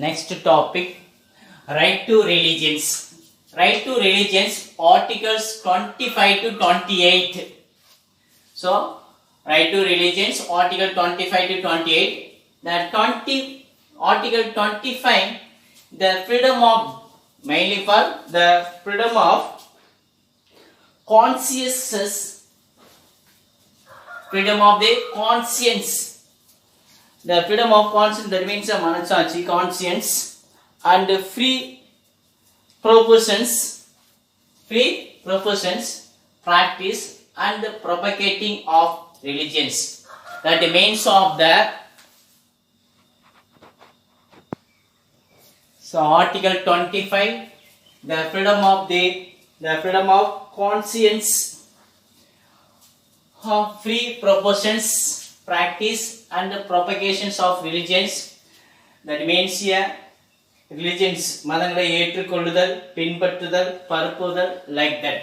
Next topic, right to religions. Right to religions, articles 25 to 28. So, right to religions, article 25 to 28. Article 25, the freedom of, mainly for the freedom of consciences, freedom of the conscience. The freedom of conscience, that means a manasachi, conscience, and free propositions, practice, and the propagating of religions. That means of the. So Article 25, the freedom of conscience, free propositions, practice, and the propagations of religions. That means here religions மதங்களை ஏற்றுக்கொள்ளுதல், பின்பற்றுதல், பரப்புதல், like that.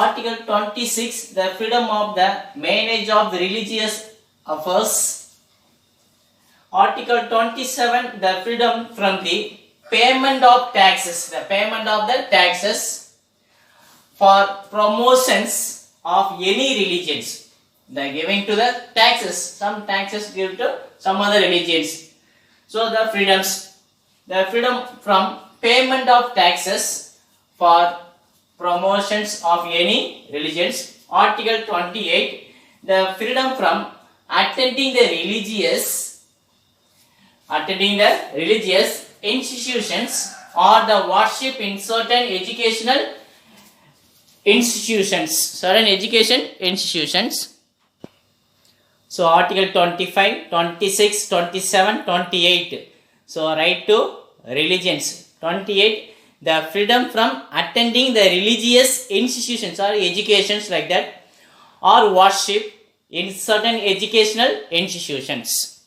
Article 26, the freedom of the manage of the religious affairs. Article 27, the freedom from the payment of taxes, the payment of the taxes for promotions of any religions. They are giving to the taxes, some taxes give to some other religions. So the freedom from payment of taxes for promotions of any religions. Article 28, the freedom from attending the religious institutions or the worship in certain education institutions. So Article 25, 26, 27, 28. So right to religions. 28, the freedom from attending the religious institutions or educations like that, or worship in certain educational institutions.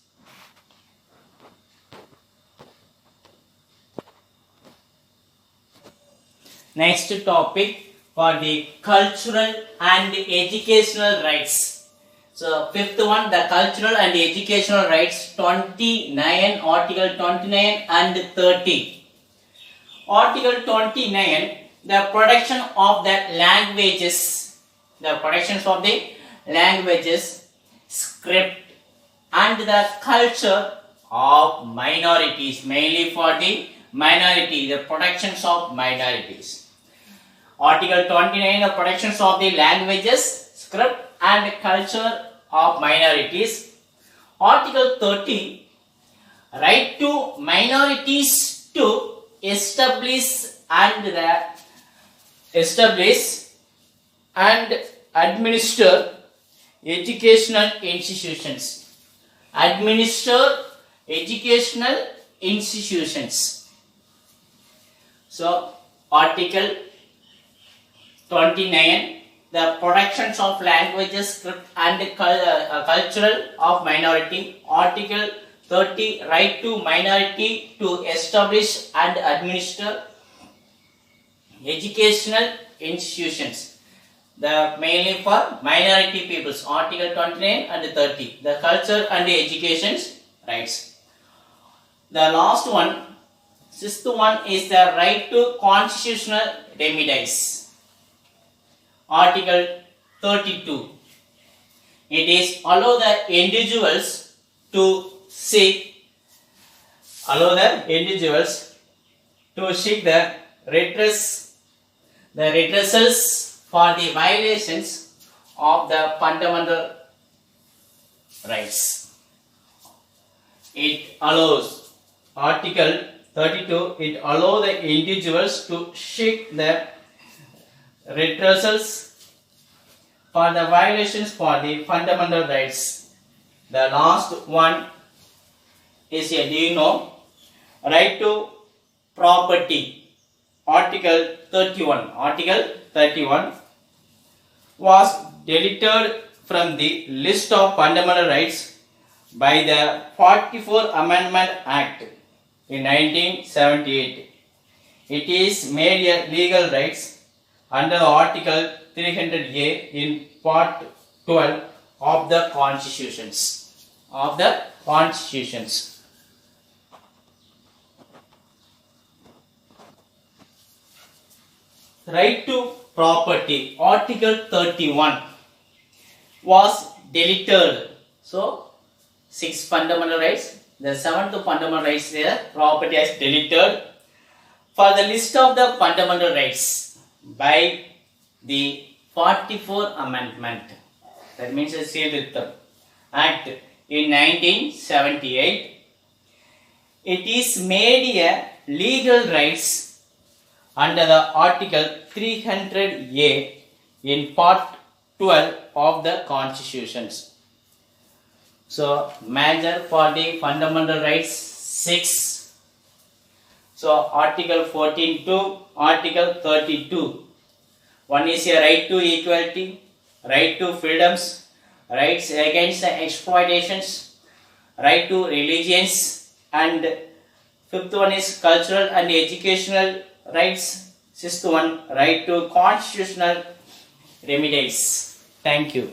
Next topic for the cultural and educational rights. So fifth one, the cultural and educational rights, 29, Article 29 and 30. Article 29, the protection of the languages, script, and the culture of minorities, mainly for the minority, the protections of minorities. Article 29, the protections of the languages, script, and culture of minorities. Article 30, right to minorities to establish and administer educational institutions. So Article 29, the protections of languages, script, and cultural of minority. Article 30, right to minority to establish and administer educational institutions, the mainly for minority peoples. Article 29 and 30, the culture and the education rights. The last one, sixth one, is the right to constitutional remedies. Article 32, it is allow the individuals to seek the redressals for the violations of the fundamental rights. It allows, Article 32, it allows the individuals to seek the redressals for the violations for the fundamental rights. The last one is here, do you know, right to property. Article 31 was deleted from the list of fundamental rights by the 44th Amendment Act in 1978. It is made a legal rights under Article 300A in Part 12 of the Constitutions. right to property, Article 31 was deleted. So, 6 fundamental rights. The 7th fundamental rights there, property is deleted. For the list of the fundamental rights by the 44th Amendment, that means the Sealed Act in 1978, it is made a legal rights under the Article 300A in Part 12 of the Constitutions. So, major for the fundamental rights 6. So, Article 14 to Article 32. One is a right to equality, right to freedoms, rights against the exploitations, right to religions, and 5th one is cultural and educational rights. 6th one, right to constitutional remedies. Thank you.